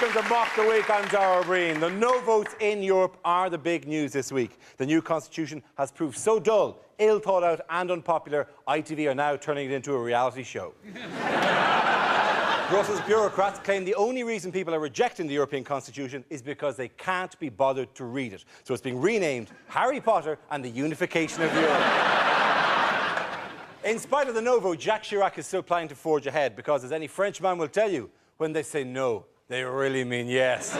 Welcome to Mock the Week. I'm Dara Breen. The no votes in Europe are the big news this week. The new constitution has proved so dull, ill thought out and unpopular, ITV are now turning it into a reality show. Brussels bureaucrats claim the only reason people are rejecting the European Constitution is because they can't be bothered to read it. So it's being renamed Harry Potter and the Unification of Europe. In spite of the no vote, Jacques Chirac is still planning to forge ahead because, as any Frenchman will tell you, when they say no, they really mean yes.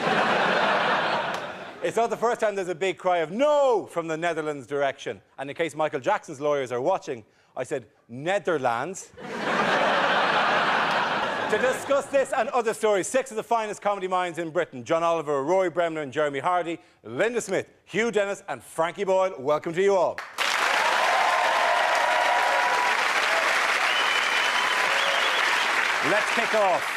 It's not the first time there's a big cry of no from the Netherlands direction. And in case Michael Jackson's lawyers are watching, I said Netherlands. To discuss this and other stories, 6 of the finest comedy minds in Britain, John Oliver, Roy Bremner and Jeremy Hardy, Linda Smith, Hugh Dennis and Frankie Boyle, welcome to you all. Let's kick off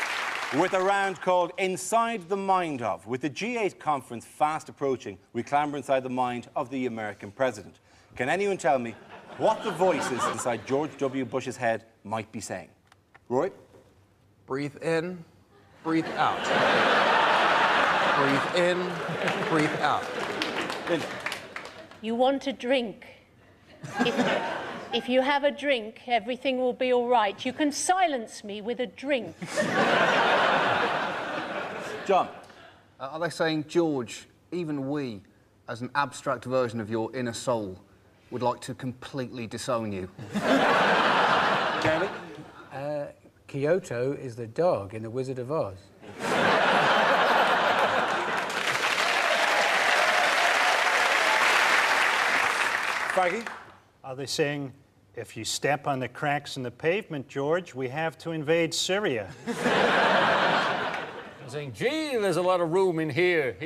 with a round called Inside the Mind of. With the G8 conference fast approaching, we clamber inside the mind of the American president. Can anyone tell me what the voices inside George W. Bush's head might be saying? Roy? Breathe in, breathe out. Breathe in, breathe out. Linda? You want a drink. If you have a drink, everything will be all right. You can silence me with a drink. John? Are they saying, George, even we, as an abstract version of your inner soul, would like to completely disown you? Jeremy? Kyoto is the dog in The Wizard of Oz. Frankie? Are they saying, if you step on the cracks in the pavement, George, we have to invade Syria? I'm saying, gee, there's a lot of room in here.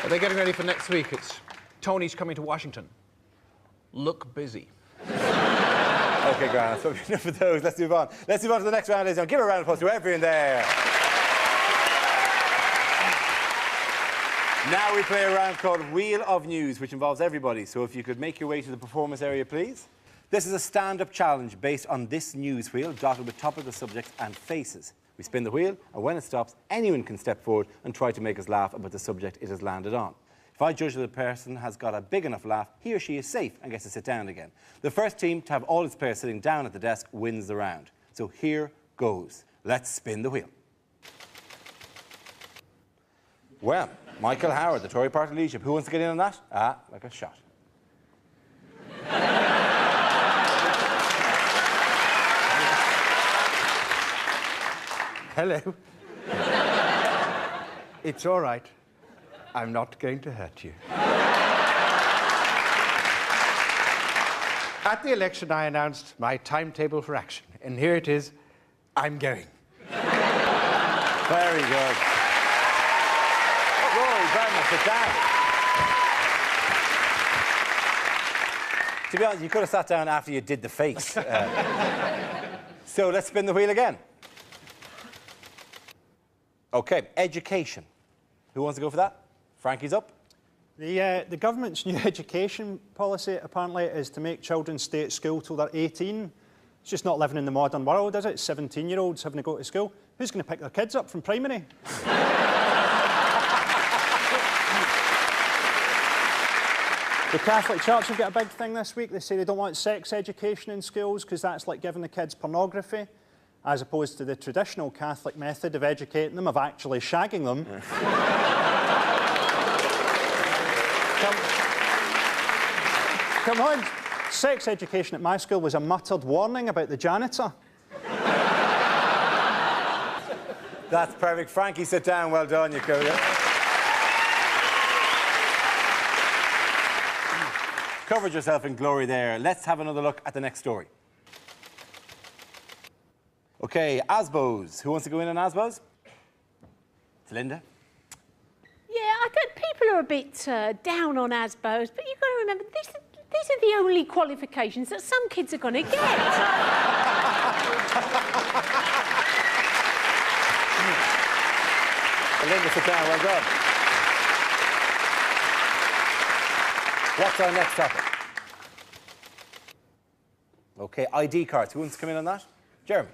Are they getting ready for next week? It's Tony's coming to Washington. Look busy. OK, Grant, so enough of those. Let's move on. Let's move on to the next round, ladies and gentlemen. Give a round of applause to everyone there. Now we play a round called Wheel of News, which involves everybody. So if you could make your way to the performance area, please. This is a stand-up challenge based on this news wheel, dotted with topical subjects and faces. We spin the wheel, and when it stops, anyone can step forward and try to make us laugh about the subject it has landed on. If I judge that the person has got a big enough laugh, he or she is safe and gets to sit down again. The first team to have all its players sitting down at the desk wins the round. So here goes. Let's spin the wheel. Well, Michael Howard, the Tory party leadership. Who wants to get in on that? Ah, like a shot. Hello. It's all right. I'm not going to hurt you. At the election, I announced my timetable for action. And here it is. I'm going. Very good. Rory, Bremner, sit down. To be honest, you could have sat down after you did the face. So let's spin the wheel again. OK, education. Who wants to go for that? Frankie's up. The government's new education policy, apparently, is to make children stay at school till they're 18. It's just not living in the modern world, is it? 17-year-olds having to go to school. Who's going to pick their kids up from primary? The Catholic Church have got a big thing this week. They say they don't want sex education in schools because that's like giving the kids pornography, as opposed to the traditional Catholic method of educating them, of actually shagging them. Come on. Sex education at my school was a muttered warning about the janitor. That's perfect. Frankie, sit down. Well done, you go. Covered yourself in glory there. Let's have another look at the next story. OK, ASBOs. Who wants to go in on ASBOs? It's Linda. Yeah, I think people are a bit down on ASBOs, but you've got to remember, these are the only qualifications that some kids are going to get. Linda, sit down. Well done. What's our next topic? OK, ID cards. Who wants to come in on that? Jeremy.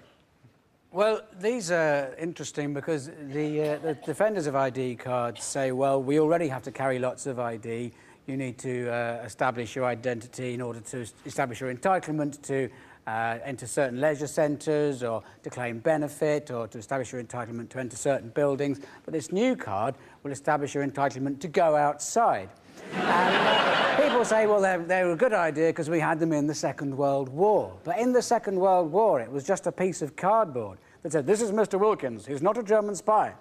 Well, these are interesting because the defenders of ID cards say, well, we already have to carry lots of ID. You need to establish your identity in order to establish your entitlement to enter certain leisure centres or to claim benefit or to establish your entitlement to enter certain buildings. But this new card will establish your entitlement to go outside. And people say, well, they were a good idea because we had them in the Second World War. But in the Second World War, it was just a piece of cardboard that said, this is Mr. Wilkins, he's not a German spy.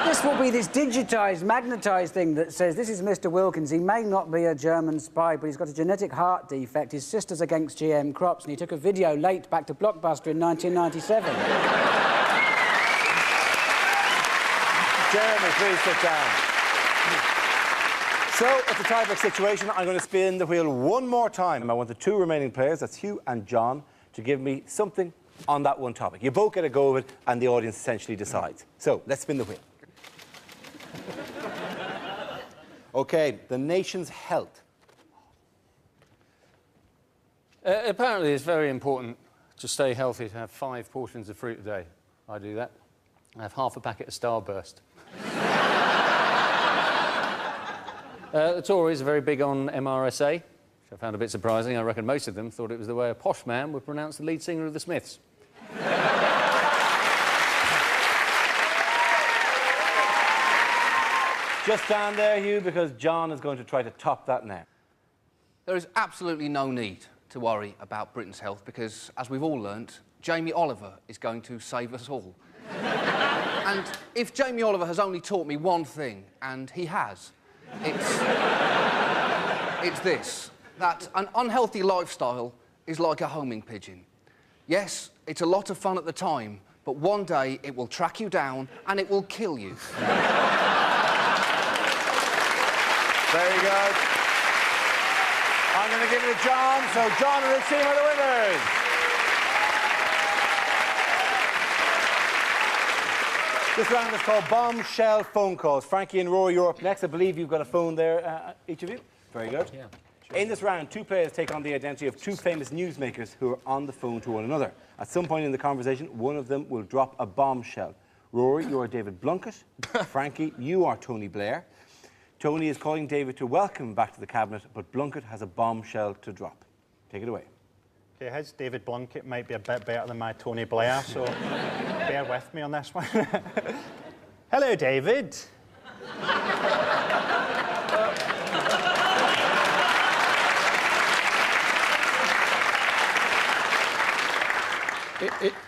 This will be this digitised, magnetised thing that says, this is Mr. Wilkins, he may not be a German spy, but he's got a genetic heart defect, his sister's against GM crops, and he took a video late back to Blockbuster in 1997. Jeremy, please sit down. So, it's a tie-break situation. I'm going to spin the wheel one more time. I want the two remaining players, that's Hugh and John, to give me something on that one topic. You both get a go of it, and the audience essentially decides. So, let's spin the wheel. OK, the nation's health. Apparently, it's very important to stay healthy to have 5 portions of fruit a day. I do that. I have half a packet of Starburst. The Tories are very big on MRSA, which I found a bit surprising. I reckon most of them thought it was the way a posh man would pronounce the lead singer of the Smiths. Just stand there, Hugh, because John is going to try to top that now. There is absolutely no need to worry about Britain's health because, as we've all learnt, Jamie Oliver is going to save us all. And if Jamie Oliver has only taught me one thing, and he has, it's this, that an unhealthy lifestyle is like a homing pigeon. Yes, it's a lot of fun at the time, but one day it will track you down and it will kill you. Very good. I'm going to give it to John, so John and his team are the winners. This round is called Bombshell Phone Calls. Frankie and Rory, you're up next. I believe you've got a phone there, each of you. Very good. Yeah, sure. In this round, 2 players take on the identity of 2 famous newsmakers who are on the phone to one another. At some point in the conversation, one of them will drop a bombshell. Rory, you are David Blunkett. Frankie, you are Tony Blair. Tony is calling David to welcome him back to the cabinet, but Blunkett has a bombshell to drop. Take it away. Okay, his David Blunkett might be a bit better than my Tony Blair, so bear with me on this one. Hello, David.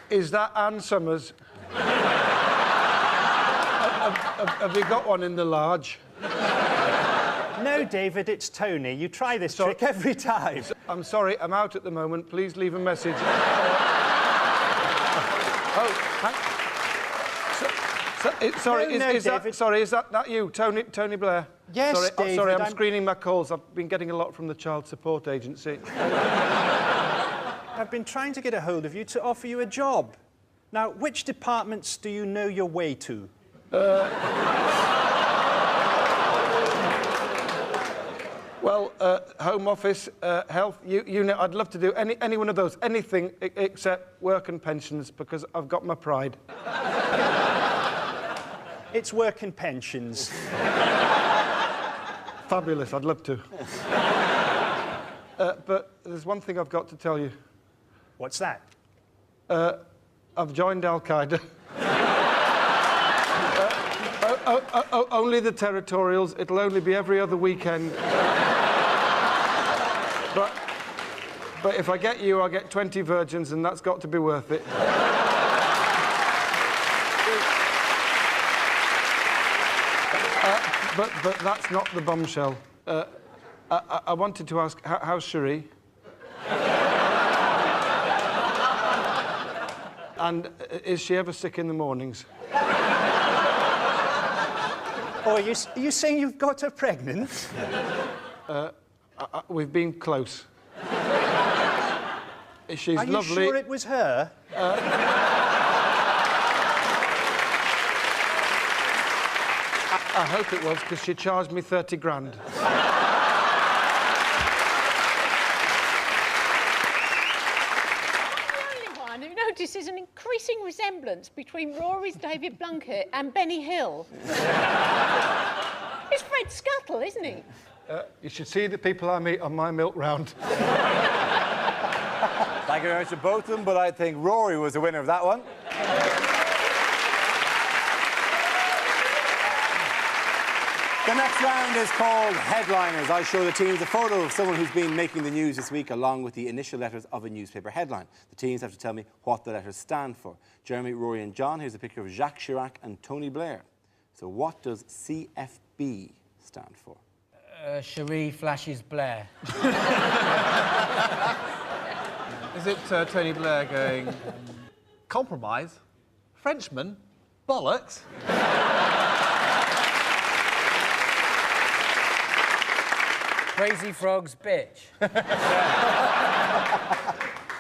Is that Ann Summers? Have you got one in the large? No, David, it's Tony. You try this trick every time. I'm sorry, I'm out at the moment. Please leave a message. Sorry, is that you, Tony Blair? Yes, sorry, David. Sorry, I'm screening my calls. I've been getting a lot from the Child Support Agency. I've been trying to get a hold of you to offer you a job. Now, which departments do you know your way to? Well, Home Office, Health, Unit, I'd love to do any one of those, anything except work and pensions, because I've got my pride. It's work and pensions. Fabulous, I'd love to. But there's one thing I've got to tell you. What's that? I've joined Al-Qaeda. Only the territorials. It'll only be every other weekend. But if I get you, I'll get 20 virgins, and that's got to be worth it. But that's not the bombshell. I wanted to ask, how's Cherie? And is she ever sick in the mornings? Oh, are you saying you've got her pregnant? We've been close. She's Are you lovely. sure it was her? I hope it was, because she charged me 30 grand. notices an increasing resemblance between Rory's David Blunkett and Benny Hill. It's Fred Scuttle, isn't he? You should see the people I meet on my milk round. Thank you very much to both of them, but I think Rory was the winner of that one. The next round is called Headliners. I show the teams a photo of someone who's been making the news this week along with the initial letters of a newspaper headline. The teams have to tell me what the letters stand for. Jeremy, Rory and John, here's a picture of Jacques Chirac and Tony Blair. So what does CFB stand for? Cherie flashes Blair. Is it Tony Blair going, compromise? Frenchman? Bollocks? Crazy Frog's bitch.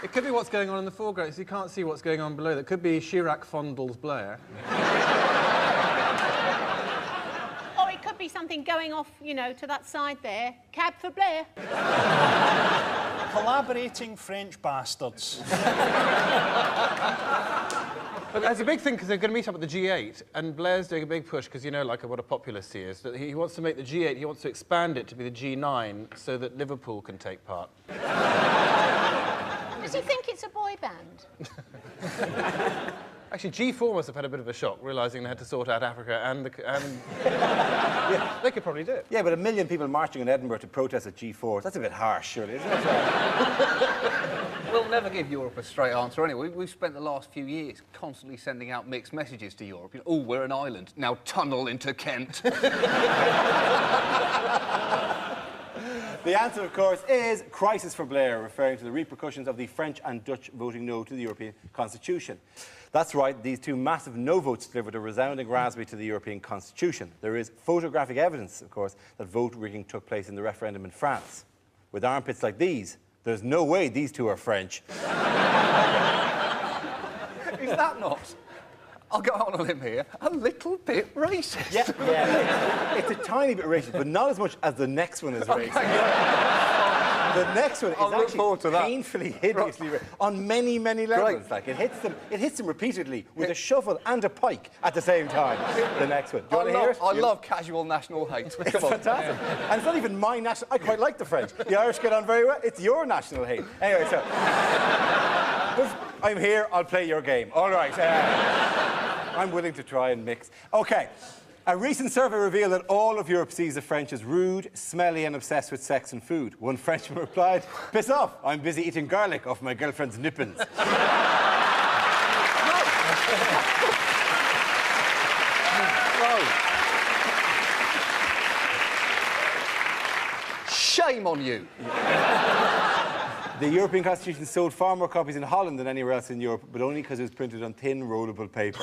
It could be what's going on in the foreground, so you can't see what's going on below. That could be Chirac fondles Blair. Or it could be something going off, you know, to that side there. Cab for Blair. Collaborating French bastards. But that's a big thing because they're going to meet up at the G8, and Blair's doing a big push because you know, like, what a populist he is. That he wants to make the G8, he wants to expand it to be the G9 so that Liverpool can take part. Does he think it's a boy band? Actually, G4 must have had a bit of a shock, realising they had to sort out Africa and yeah, they could probably do it. Yeah, but 1 million people marching in Edinburgh to protest at G4, that's a bit harsh, surely, isn't it? We'll never give Europe a straight answer anyway. We've spent the last few years constantly sending out mixed messages to Europe. You know, oh, we're an island. Now tunnel into Kent. The answer, of course, is crisis for Blair, referring to the repercussions of the French and Dutch voting no to the European Constitution. That's right, these two massive no votes delivered a resounding raspberry to the European Constitution. There is photographic evidence, of course, that vote rigging took place in the referendum in France. With armpits like these, there's no way these two are French. Is that not? I'll go on a limb here. A little bit racist. Yeah. It's a tiny bit racist, but not as much as the next one is racist. The next one is actually painfully, hideously racist on many, many levels. Like it hits them repeatedly with a shovel and a pike at the same time. The next one. Do you want to hear it? I love casual national hate. Come It's on. fantastic. And it's not even my national... I quite like the French. The Irish get on very well. It's your national hate. Anyway, so... I'm here. I'll play your game. All right. I'm willing to try and mix. OK. A recent survey revealed that all of Europe sees the French as rude, smelly and obsessed with sex and food. One Frenchman replied, "Piss off, I'm busy eating garlic off my girlfriend's nipples." Shame on you. The European Constitution sold far more copies in Holland than anywhere else in Europe, but only because it was printed on thin, rollable paper.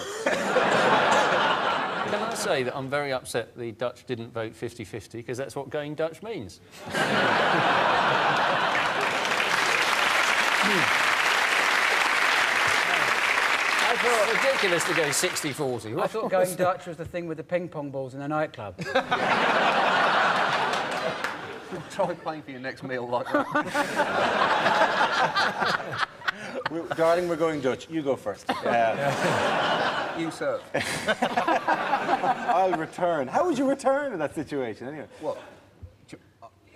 Can I say that I'm very upset the Dutch didn't vote 50-50, because that's what going Dutch means. I thought it was ridiculous to go 60-40. I thought going Dutch was the thing with the ping pong balls in a nightclub. Try playing for your next meal like that. Darling, we're going Dutch. You go first. You serve. I'll return. How would you return in that situation, anyway? What?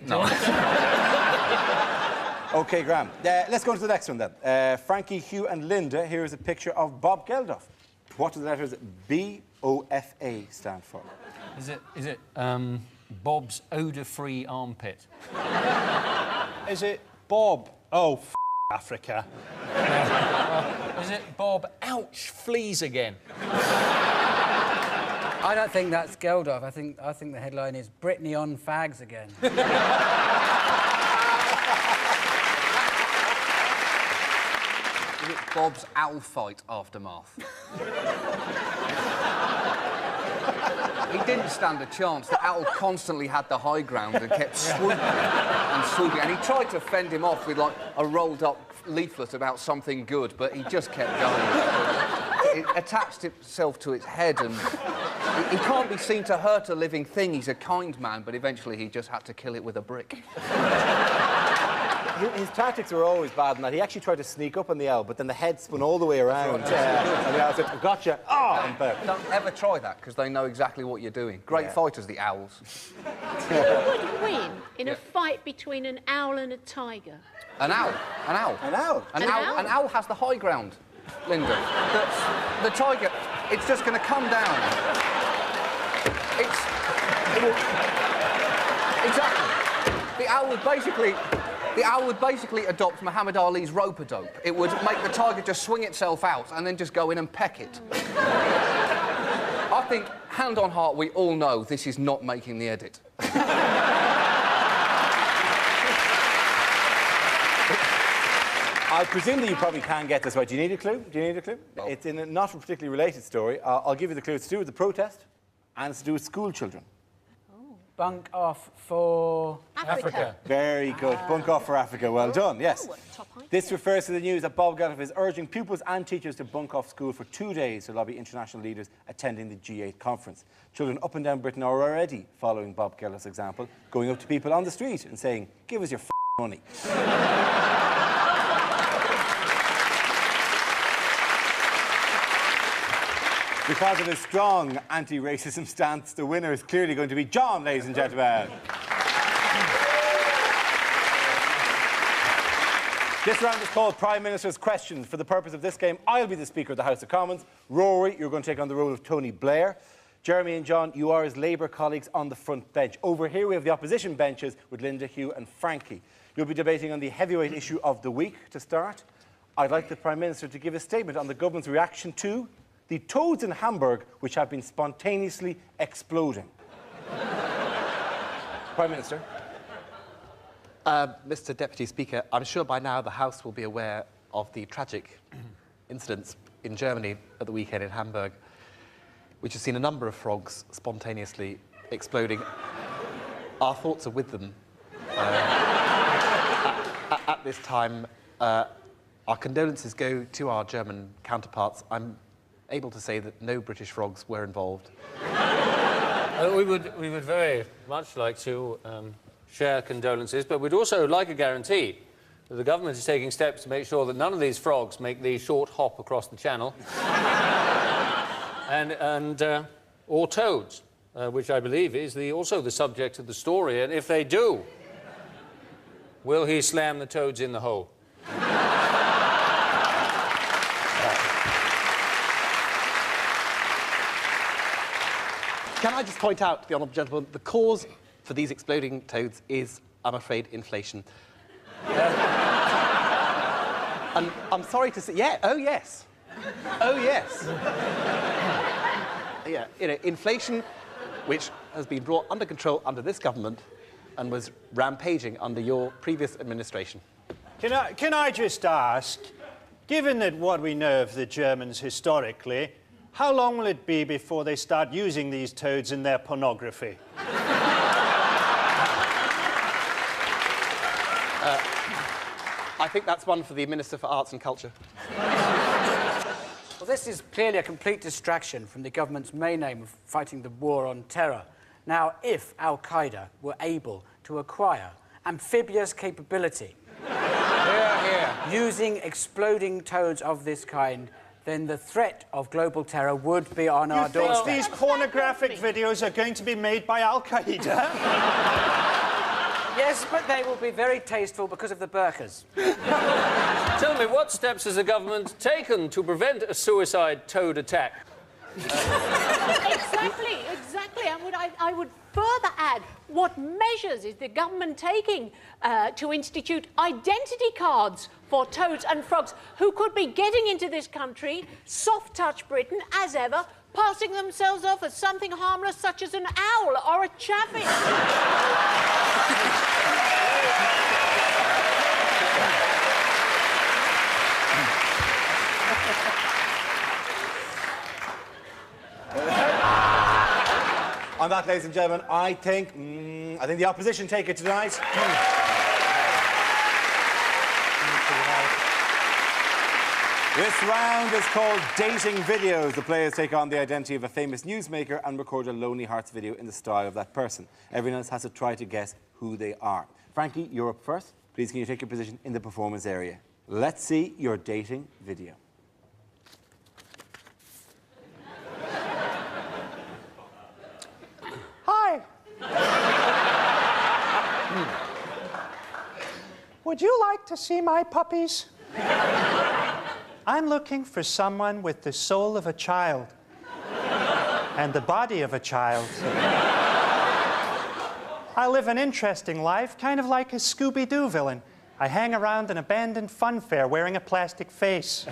No. OK, Graham. Let's go to the next one, then. Frankie, Hugh and Linda, here is a picture of Bob Geldof. What do the letters BOFA stand for? Is it Bob's odour-free armpit? Is it Bob? Oh, Africa. Is it Bob, ouch, fleas again? I don't think that's Geldof. I think the headline is Britney on fags again. Is it Bob's owl fight aftermath? He didn't stand a chance. The owl constantly had the high ground and kept swooping and swooping. And he tried to fend him off with, like, a rolled-up leaflet about something good, but he just kept going. It attached itself to its head, and he can't be seen to hurt a living thing. He's a kind man, but eventually he just had to kill it with a brick. his tactics were always bad in that. He actually tried to sneak up on the owl, but then the head spun all the way around. And the owl said, "I gotcha." And Don't ever try that, because they know exactly what you're doing. Great fighters, the owls. Who would win in a fight between an owl and a tiger? An owl. An owl. An owl? An owl has the high ground, Linda. The tiger, it's just going to come down. Exactly. The owl would basically adopt Muhammad Ali's rope-a-dope. It would make the tiger just swing itself out and then just go in and peck it. I think, hand on heart, we all know this is not making the edit. I presume that you probably can get this right. Do you need a clue? No. It's in a not particularly related story. I'll give you the clue. It's to do with the protest, and it's to do with school children. Bunk off for... Africa. Very good. Bunk off for Africa. Well done, yes. This refers to the news that Bob Geldof is urging pupils and teachers to bunk off school for 2 days to lobby international leaders attending the G8 conference. Children up and down Britain are already following Bob Geldof's example, going up to people on the street and saying, "Give us your money." Because of his strong anti-racism stance, the winner is clearly going to be John, ladies and gentlemen. This round is called Prime Minister's Questions. For the purpose of this game, I'll be the Speaker of the House of Commons. Rory, you're going to take on the role of Tony Blair. Jeremy and John, you are his Labour colleagues on the front bench. Over here we have the opposition benches with Linda, Hugh and Frankie. You'll be debating on the heavyweight issue of the week to start. I'd like the Prime Minister to give a statement on the government's reaction to the toads in Hamburg, which have been spontaneously exploding. Prime Minister. Mr. Deputy Speaker, I'm sure by now the House will be aware of the tragic incidents in Germany at the weekend in Hamburg, which has seen a number of frogs spontaneously exploding. Our thoughts are with them at this time. Our condolences go to our German counterparts. I'm able to say that no British frogs were involved. We would very much like to share condolences, but we'd also like a guarantee that the government is taking steps to make sure that none of these frogs make the short hop across the channel, or toads, which I believe is also the subject of the story. And if they do, will he slam the toads in the hole? Can I just point out to the honourable gentleman, the cause for these exploding toads is, I'm afraid, inflation. And I'm sorry to say... Yeah, oh, yes. Oh, yes. Yeah, you know, inflation, which has been brought under control under this government and was rampaging under your previous administration. Can I just ask, given that what we know of the Germans historically, how long will it be before they start using these toads in their pornography? I think that's one for the Minister for Arts and Culture. Well, this is clearly a complete distraction from the government's main aim of fighting the war on terror. Now, if Al-Qaeda were able to acquire amphibious capability using exploding toads of this kind, then the threat of global terror would be on our doorstep. These pornographic videos are going to be made by Al-Qaeda? Yes, but they will be very tasteful because of the burqas. Tell me, what steps has the government taken to prevent a suicide toad attack? Exactly. And I would further add, what measures is the government taking to institute identity cards for toads and frogs who could be getting into this country, soft-touch Britain, as ever, passing themselves off as something harmless such as an owl or a chaffinch? On that, ladies and gentlemen, I think the opposition take it tonight. This round is called Dating Videos. The players take on the identity of a famous newsmaker and record a Lonely Hearts video in the style of that person. Everyone else has to try to guess who they are. Frankie, you're up first. Please, can you take your position in the performance area? Let's see your dating video. Hi. Would you like to see my puppies? I'm looking for someone with the soul of a child and the body of a child. I live an interesting life, kind of like a Scooby-Doo villain. I hang around an abandoned fun fair wearing a plastic face.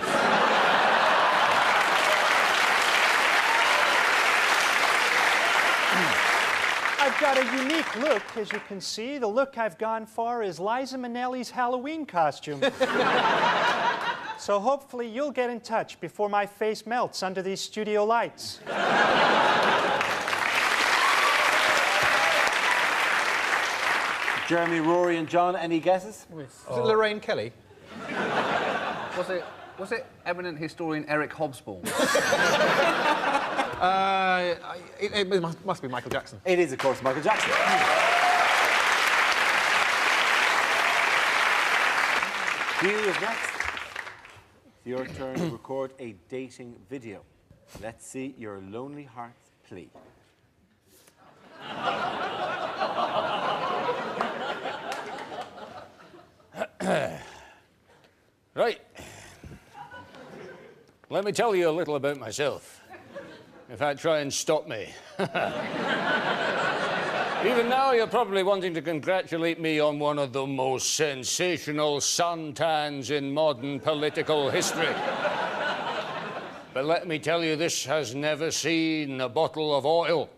I've got a unique look, as you can see. The look I've gone for is Liza Minnelli's Halloween costume. So hopefully you'll get in touch before my face melts under these studio lights. Jeremy, Rory and John, any guesses? Was it Lorraine Kelly? Was it eminent historian Eric Hobsbawm? It must be Michael Jackson. It is, of course, Michael Jackson. Hugh is next. It's your turn to record a dating video. Let's see your lonely heart's plea. Right. Let me tell you a little about myself. In fact, try and stop me. Even now, you're probably wanting to congratulate me on one of the most sensational suntans in modern political history. But let me tell you, this has never seen a bottle of oil.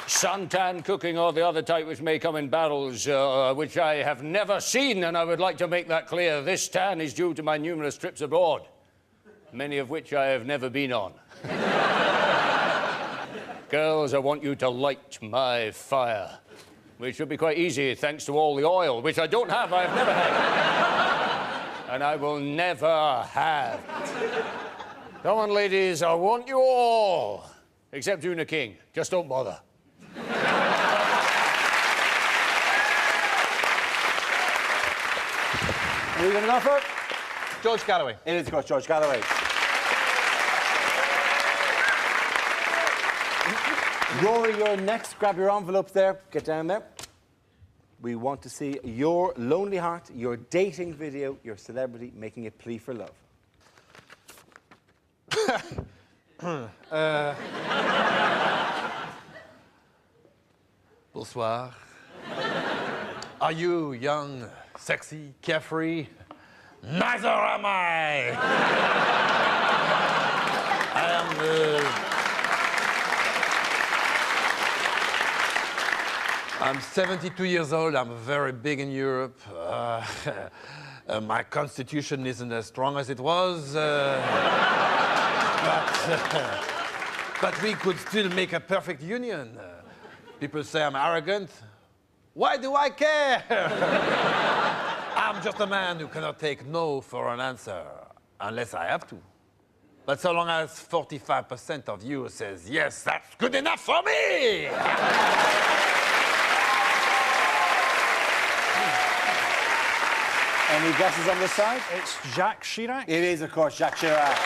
Suntan cooking or the other type which may come in barrels, which I have never seen, and I would like to make that clear. This tan is due to my numerous trips abroad, many of which I have never been on. Girls, I want you to light my fire, which should be quite easy thanks to all the oil, which I don't have, I've never had. And I will never have. Come on, ladies, I want you all, except Una King. Just don't bother. Who are you going to go for? George Galloway. It is, of course, George Galloway. Rory, you're next. Grab your envelopes there. Get down there. We want to see your lonely heart, your dating video, your celebrity making a plea for love. Bonsoir. Are you young, sexy, carefree? Neither am I! I'm 72 years old. I'm very big in Europe. My constitution isn't as strong as it was. But we could still make a perfect union. People say I'm arrogant. Why do I care? I'm just a man who cannot take no for an answer, unless I have to. But so long as 45% of you says yes, that's good enough for me! Any guesses on this side? It's Jacques Chirac. It is, of course, Jacques Chirac.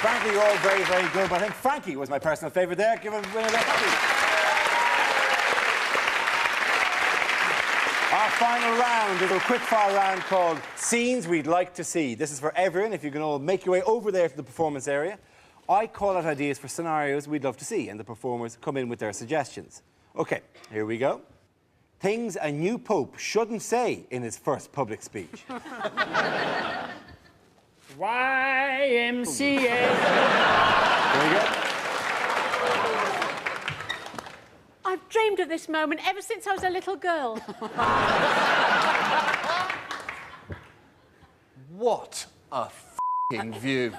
Frankie, you're all very, very good, but I think Frankie was my personal favourite there. Give a winner there, Frankie. Our final round is a quick-fire round called Scenes We'd Like to See. This is for everyone, if you can all make your way over there to the performance area. I call out ideas for scenarios we'd love to see, and the performers come in with their suggestions. OK, here we go. Things a new pope shouldn't say in his first public speech. YMCA. There we go. I've dreamed of this moment ever since I was a little girl. What a f***ing view.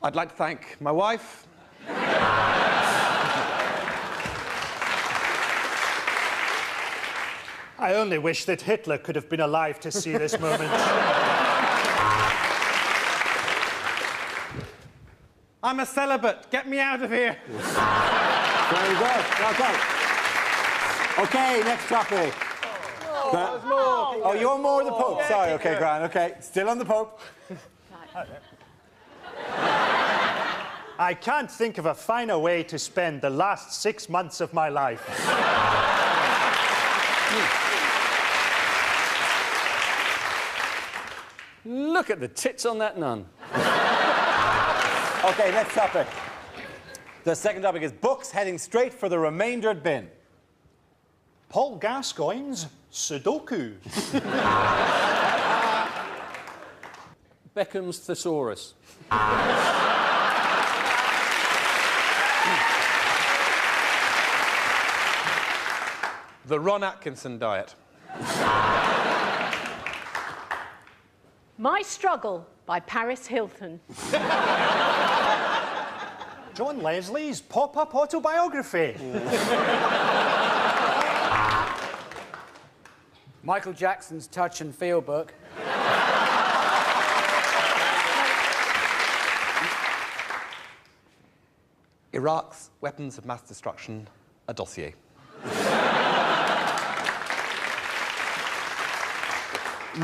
I'd like to thank my wife. I only wish that Hitler could have been alive to see this moment. I'm a celibate. Get me out of here. Very good. Okay. Okay, next topic. Oh, you're more the Pope. Sorry, okay, Gran. Okay, still on the Pope. I can't think of a finer way to spend the last 6 months of my life. Look at the tits on that nun. Okay, next topic. The second topic is books heading straight for the remaindered bin. Paul Gascoigne's Sudoku. Beckham's thesaurus. The Ron Atkinson diet. My Struggle by Paris Hilton. John Leslie's pop-up autobiography. Michael Jackson's Touch and Feel book. Iraq's weapons of mass destruction, a dossier.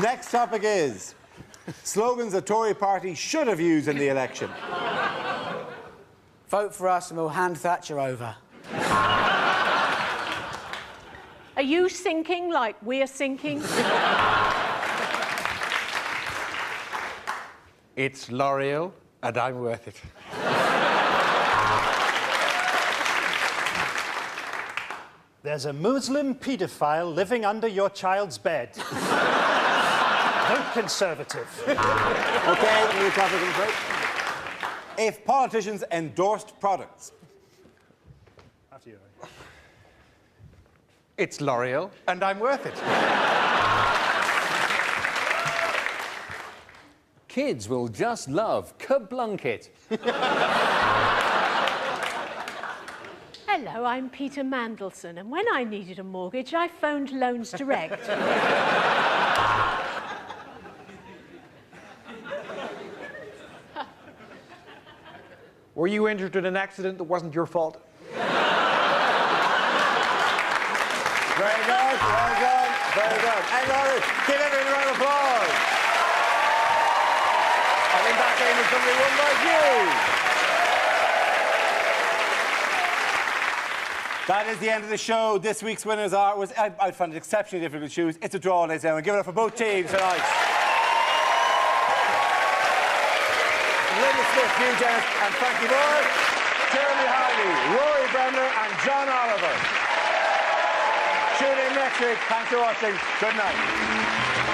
Next topic is slogans the Tory party should have used in the election. Vote for us and we'll hand Thatcher over. Are you sinking like we're sinking? It's L'Oreal, and I'm worth it. There's a Muslim paedophile living under your child's bed. Vote Conservative. Okay, new topic in break. If politicians endorsed products. After you. It's L'Oreal, and I'm worth it. Kids will just love Kablunkit. Hello, I'm Peter Mandelson, and when I needed a mortgage, I phoned Loans Direct. Were you injured in an accident that wasn't your fault? Very good, well done, very good. And Laurie, give everyone a round of applause. I think that game is going to be won by you. That is the end of the show. This week's winners are... I found it exceptionally difficult to choose. It's a draw, ladies and gentlemen. Give it up for both teams tonight. Linda Smith, Hugh Dennis and Frankie Moore. Jeremy Harvey, Rory Bremner and John Oliver. Tune in next week. Thanks for watching. Good night.